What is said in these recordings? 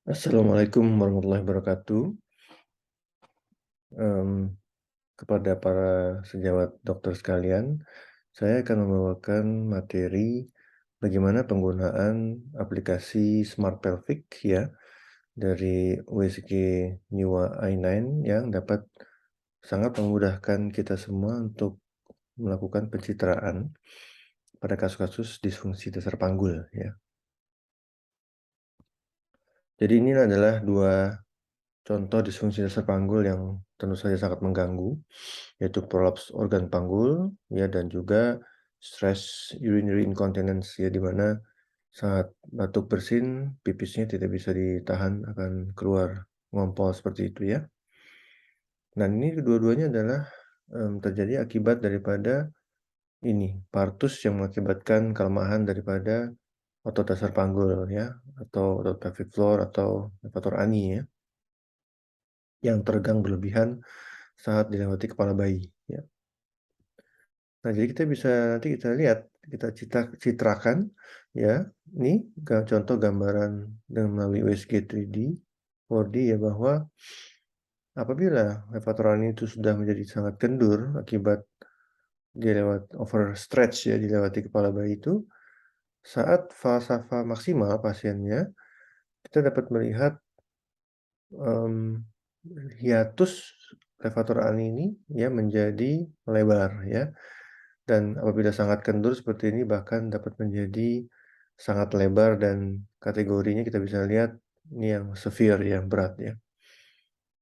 Assalamualaikum warahmatullahi wabarakatuh. Mmm, kepada para sejawat dokter sekalian, saya akan membawakan materi bagaimana penggunaan aplikasi Smart Pelvic ya, dari USG Niwa i9 yang dapat sangat memudahkan kita semua untuk melakukan pencitraan pada kasus-kasus disfungsi dasar panggul ya. Jadi ini adalah 2 contoh disfungsi dasar panggul yang tentu saja sangat mengganggu, yaitu prolaps organ panggul, ya, dan juga stress urinary incontinence, ya, di mana saat batuk bersin, pipisnya tidak bisa ditahan akan keluar ngompol seperti itu, ya. Dan ini kedua-duanya adalah, terjadi akibat daripada ini, partus yang mengakibatkan kelemahan daripada otot dasar panggul, ya, atau otot pelvic floor atau levator ani, ya, yang teregang berlebihan saat dilewati kepala bayi, ya. Nah, jadi kita bisa nanti kita lihat, kita citrakan ya, ini contoh gambaran dengan melalui USG 3D, 4D ya, bahwa apabila levatorani itu sudah menjadi sangat kendur akibat dia lewat overstretch ya, dilewati kepala bayi itu, saat falsafa maksimal pasiennya, kita dapat melihat, mmm, hiatus levatorani ini ya menjadi melebar ya. Dan apabila sangat kendur seperti ini bahkan dapat menjadi sangat lebar dan kategorinya kita bisa lihat ini yang severe ya, berat ya.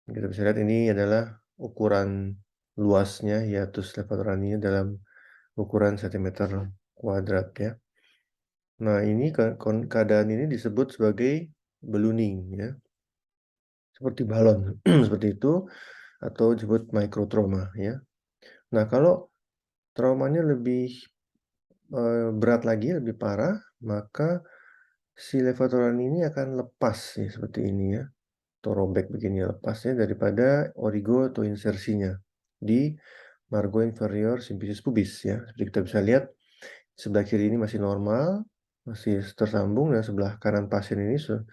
Kita bisa lihat ini adalah ukuran luasnya hiatus levatoraninya dalam ukuran sentimeter kuadrat ya. Nah ini keadaan ini disebut sebagai ballooning ya, seperti balon seperti itu atau disebut microtrauma ya. Nah kalau traumanya lebih berat lagi, lebih parah, maka si levatoran ini akan lepas ya, seperti ini ya, atau robek begini ya, lepasnya daripada origo atau insersinya di margo inferior simplicis pubis ya. Seperti kita bisa lihat, sebelah kiri ini masih normal, masih tersambung, dan sebelah kanan pasien ini sudah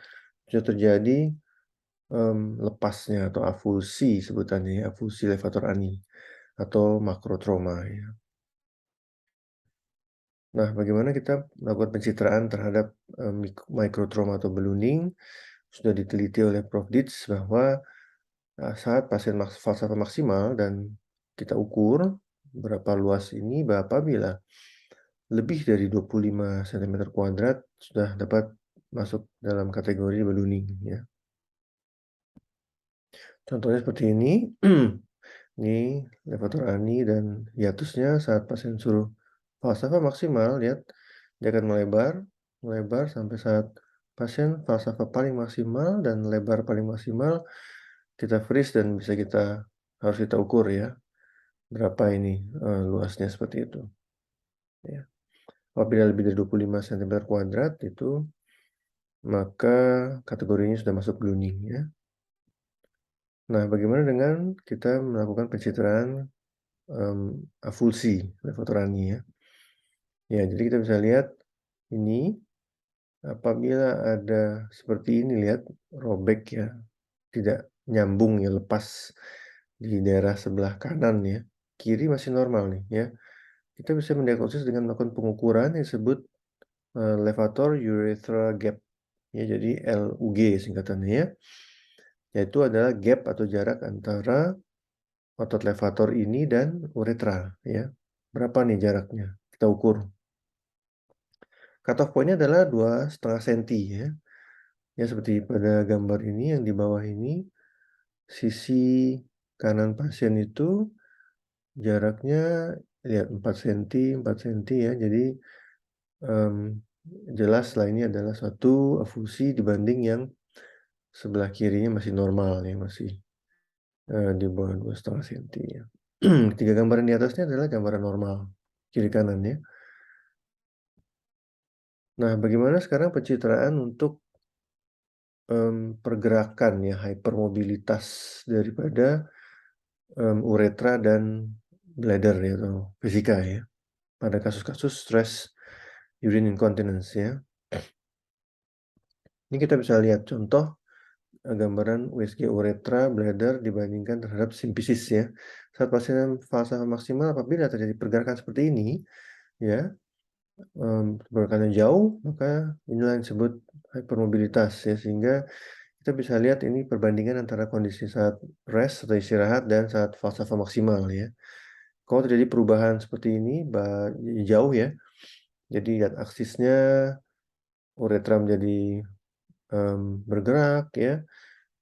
terjadi, lepasnya atau avulsi sebutannya ya, avulsi levator ani atau makrotrauma ya. Nah, bagaimana kita melakukan pencitraan terhadap, microtrauma atau ballooning, sudah diteliti oleh Prof. Ditz bahwa, saat pasien falsafah maksimal dan kita ukur berapa luas ini, apabila lebih dari 25 sentimeter kuadrat sudah dapat masuk dalam kategori ballooning ya. Contohnya seperti ini, ini levator ani dan hiatusnya saat pasien suruh falsafah maksimal, lihat dia akan melebar, melebar sampai saat pasien falsafah paling maksimal dan lebar paling maksimal, kita freeze dan harus kita ukur ya, berapa ini, luasnya seperti itu, ya. Apabila lebih dari 25 sentimeter kuadrat itu, maka kategorinya sudah masuk ballooning ya. Nah, bagaimana dengan kita melakukan pencitraan, avulsi levatorani ya. Ya, jadi kita bisa lihat ini apabila ada seperti ini, lihat robek ya, tidak nyambung ya, lepas di daerah sebelah kanan ya, kiri masih normal nih ya. Kita bisa mendiagnosis dengan melakukan pengukuran yang disebut, levator urethra gap ya, jadi LUG singkatannya ya. Yaitu adalah gap atau jarak antara otot levator ini dan uretra ya. Berapa nih jaraknya? Kita ukur. Cut off point-nya adalah 2,5 senti ya. Ya seperti pada gambar ini yang di bawah ini, sisi kanan pasien itu jaraknya lihat 4 senti, 4 senti ya. Jadi, mmm, jelaslah ini adalah suatu avulsi dibanding yang sebelah kirinya masih normal ya, masih, di bawah 2,5 senti ya. 3 gambaran di atasnya adalah gambaran normal, kiri kanan ya. Nah, bagaimana sekarang pencitraan untuk, pergerakan ya, hypermobilitas daripada, uretra dan bladder ya, atau vesika ya, pada kasus-kasus stress urine incontinence ya. Ini kita bisa lihat contoh gambaran USG uretra, bladder dibandingkan terhadap simpisis ya. Saat pasien fase maksimal apabila terjadi pergerakan seperti ini ya, pergerakannya jauh, maka inilah yang disebut hypermobilitas ya, sehingga kita bisa lihat ini perbandingan antara kondisi saat rest atau istirahat dan saat falsafah maksimal ya. Kalau terjadi perubahan seperti ini jauh ya, jadi lihat aksisnya uretra menjadi bergerak ya,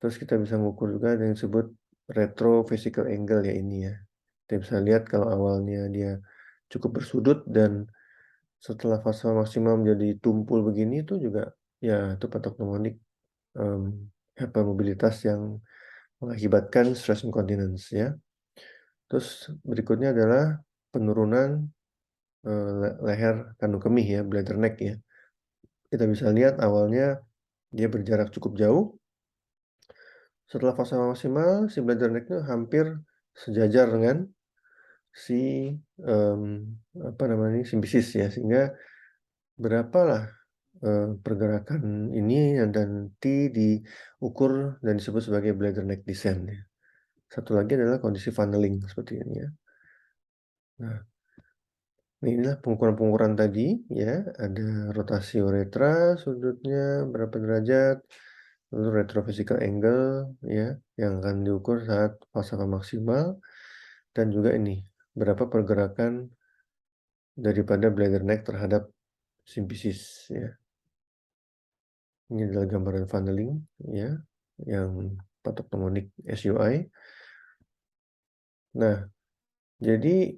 terus kita bisa mengukur juga yang disebut retrovesical angle ya ini ya. Kita bisa lihat kalau awalnya dia cukup bersudut dan setelah fase maksimal menjadi tumpul begini itu juga ya itu patok pneumonik hypermobilitas yang mengakibatkan stress incontinence ya. Terus berikutnya adalah penurunan leher kandung kemih ya, bladder neck ya. Kita bisa lihat awalnya dia berjarak cukup jauh. Setelah fase maksimal si bladder neck-nya hampir sejajar dengan si apa namanya simpisis ya, sehingga berapalah pergerakan ini dan T diukur dan disebut sebagai bladder neck descent ya. Satu lagi adalah kondisi funneling seperti ini ya. Nah, inilah pengukuran-pengukuran tadi ya, ada rotasi uretra, sudutnya berapa derajat, lalu retrovesical angle ya, yang akan diukur saat falsafah maksimal, dan juga ini berapa pergerakan daripada bladder neck terhadap simpisis ya. Ini adalah gambaran funneling ya, yang patok pneumonik SUI. Nah, jadi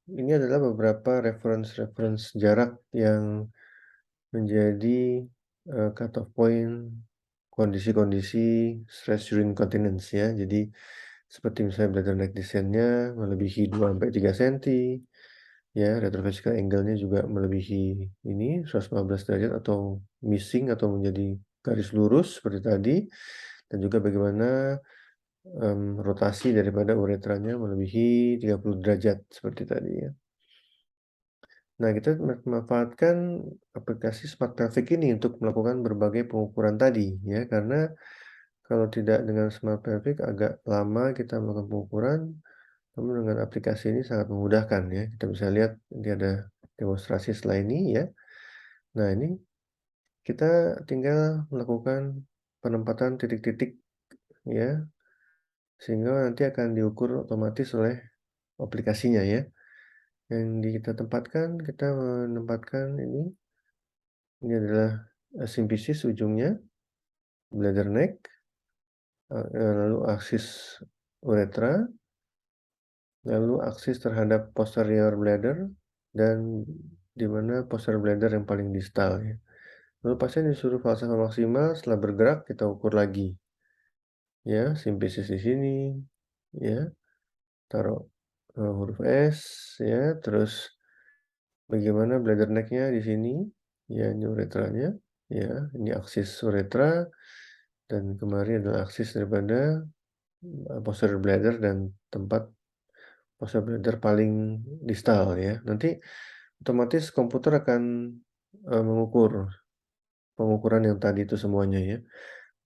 ini adalah beberapa reference jarak yang menjadi cut off point kondisi-kondisi stress urine incontinence ya. Jadi seperti misalnya bladder neck descent-nya melebihi 2 sampai 3 senti, ya, retrovesical angle-nya juga melebihi ini 115 derajat atau missing atau menjadi garis lurus seperti tadi, dan juga bagaimana rotasi daripada uretranya melebihi 30 derajat seperti tadi ya. Nah, kita memanfaatkan aplikasi Smart Pelvic ini untuk melakukan berbagai pengukuran tadi ya, karena kalau tidak dengan Smart Pelvic agak lama kita melakukan pengukuran, namun dengan aplikasi ini sangat memudahkan ya. Kita bisa lihat ini ada demonstrasi setelah ini ya. Nah, ini kita tinggal melakukan penempatan titik-titik ya, sehingga nanti akan diukur otomatis oleh aplikasinya ya. Yang kita tempatkan, kita menempatkan ini adalah simpisis ujungnya, bladder neck, lalu aksis uretra, lalu aksis terhadap posterior bladder, dan di mana posterior bladder yang paling distal ya. Lalu pasien disuruh falsafah maksimal, setelah bergerak kita ukur lagi. Ya, simpisis di sini, ya, taruh huruf S, ya, terus bagaimana bladder neck-nya di sini, ya, ini uretranya, ya, ini aksis uretra, dan kemari adalah aksis daripada posterior bladder dan tempat posterior bladder paling distal ya. Nanti otomatis komputer akan mengukur pengukuran yang tadi itu semuanya ya.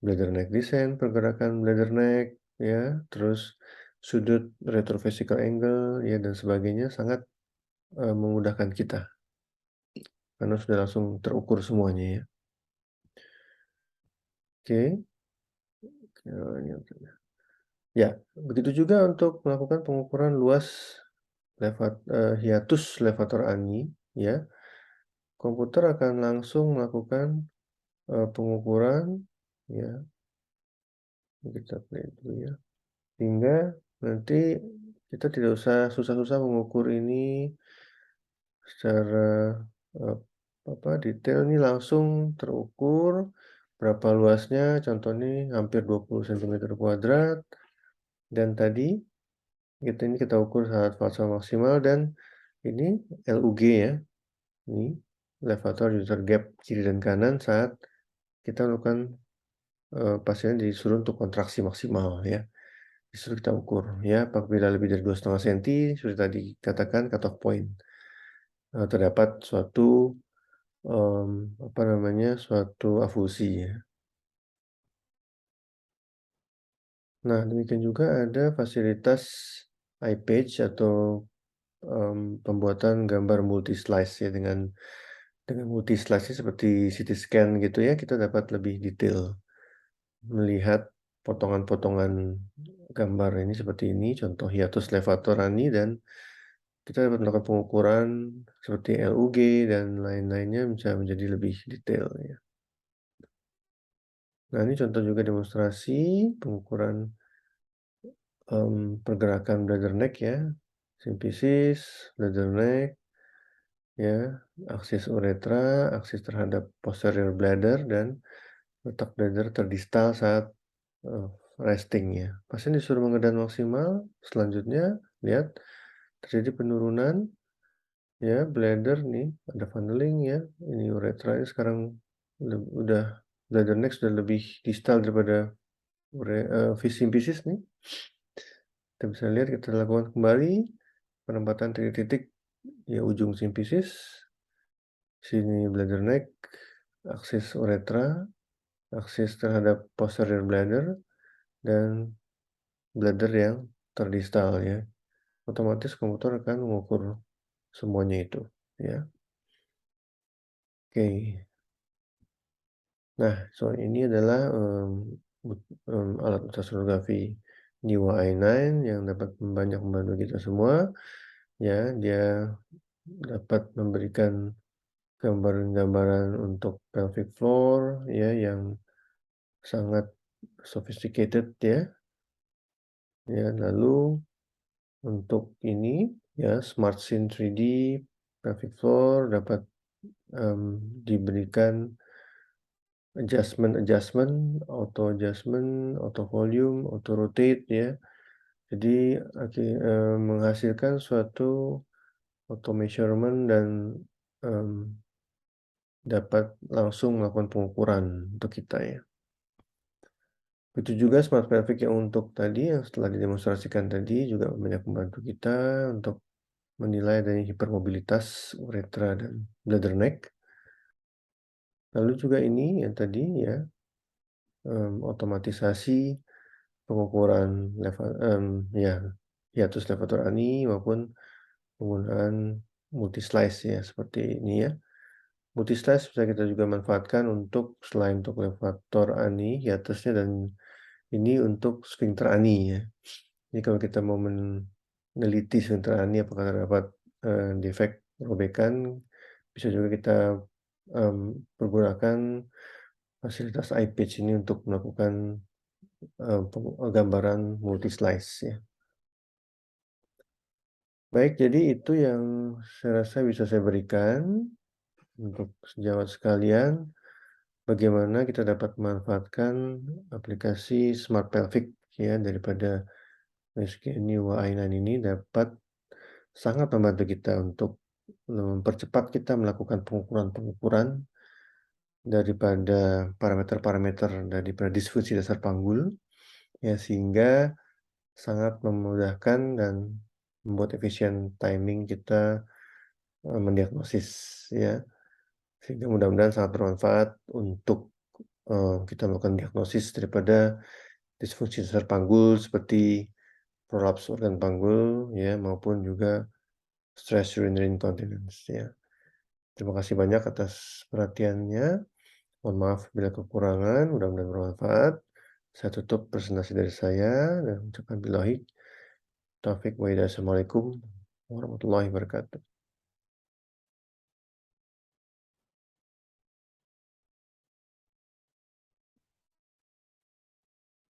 Bladder neck descent, pergerakan bladder neck ya, terus sudut retrovesical angle ya dan sebagainya sangat memudahkan kita karena sudah langsung terukur semuanya ya. Oke. Ya, begitu juga untuk melakukan pengukuran luas hiatus levator ani ya. Komputer akan langsung melakukan pengukuran ya. Kita play dulu ya. Sehingga nanti kita tidak usah susah-susah mengukur ini secara detail, ini langsung terukur berapa luasnya, contoh ini hampir 20 cm², dan tadi kita ukur saat fase maksimal, dan ini LUG ya, ini levator user gap kiri dan kanan saat kita lakukan pasien disuruh untuk kontraksi maksimal ya. Disuruh kita ukur ya, apabila lebih dari 2,5 senti sudah tadi katakan cut off point. Terdapat suatu suatu afusi ya. Nah, demikian juga ada fasilitas eye page atau, pembuatan gambar multi-slice ya, dengan multi-slice-nya seperti CT scan gitu ya, kita dapat lebih detail melihat potongan-potongan gambar ini seperti ini, contoh hiatus levatorani, dan kita dapat melakukan pengukuran seperti LUG dan lain-lainnya bisa menjadi lebih detail ya. Nah, ini contoh juga demonstrasi pengukuran, pergerakan bladder neck ya, simpisis, bladder neck, ya, aksis uretra, aksis terhadap posterior bladder, dan letak bladder terdistal saat, eee, resting ya. Pasien disuruh mengedan maksimal, selanjutnya lihat terjadi penurunan ya, bladder nih, ada funneling ya, ini uretranya sekarang udah bladder neck sudah lebih distal daripada simpisis nih. Kita bisa lihat, kita lakukan kembali penempatan titik-titik ya, ujung simpisis, sini bladder neck, aksis uretra, aksis terhadap posterior bladder, dan bladder yang terdistal ya. Otomatis komputer akan mengukur semuanya itu ya. Oke. Nah, soal ini adalah, alat ultrasonografi NIWA i9 yang dapat banyak membantu kita semua, ya. Dia dapat memberikan gambaran-gambaran untuk pelvic floor, ya, yang sangat sophisticated ya. Ya, lalu untuk ini, ya, Smart Scene 3D pelvic floor dapat, diberikan adjustment, auto adjustment, auto volume, auto rotate ya. Jadi menghasilkan suatu auto measurement dan, mmm, dapat langsung melakukan pengukuran untuk kita ya. Itu juga smart pelvic yang untuk tadi yang setelah didemonstrasikan tadi juga banyak membantu kita untuk menilai adanya hipermobilitas uretra dan bladder neck. Lalu juga ini yang tadi ya, otomatisasi pengukuran ya, hiatus levatorani maupun penggunaan multi-slice ya, seperti ini ya. Multi-slice bisa kita juga manfaatkan untuk selain untuk levator ani, hiatusnya, dan ini untuk sphincter ani ya. Jadi kalau kita mau meneliti sphincter ani apakah terdapat, defek robekan, bisa juga kita, pergunakan fasilitas eye patch ini untuk melakukan, gambaran multi-slice ya. Baik, jadi itu yang saya rasa bisa saya berikan untuk sejawat sekalian, bagaimana kita dapat memanfaatkan aplikasi Smart Pelvic ya, daripada New i9 ini dapat sangat membantu kita untuk mempercepat kita melakukan pengukuran-pengukuran daripada parameter-parameter daripada disfungsi dasar panggul, ya, sehingga sangat memudahkan dan membuat efisien timing kita, mendiagnosis ya. Sehingga mudah-mudahan sangat bermanfaat untuk, kita melakukan diagnosis daripada disfungsi dasar panggul seperti prolaps organ panggul ya, maupun juga stress urinary incontinence ya. Terima kasih banyak atas perhatiannya. Mohon maaf bila kekurangan, mudah-mudahan bermanfaat. Saya tutup presentasi dari saya dan ucapkan billahi taufik wa hidayah. Assalamualaikum warahmatullahi wabarakatuh.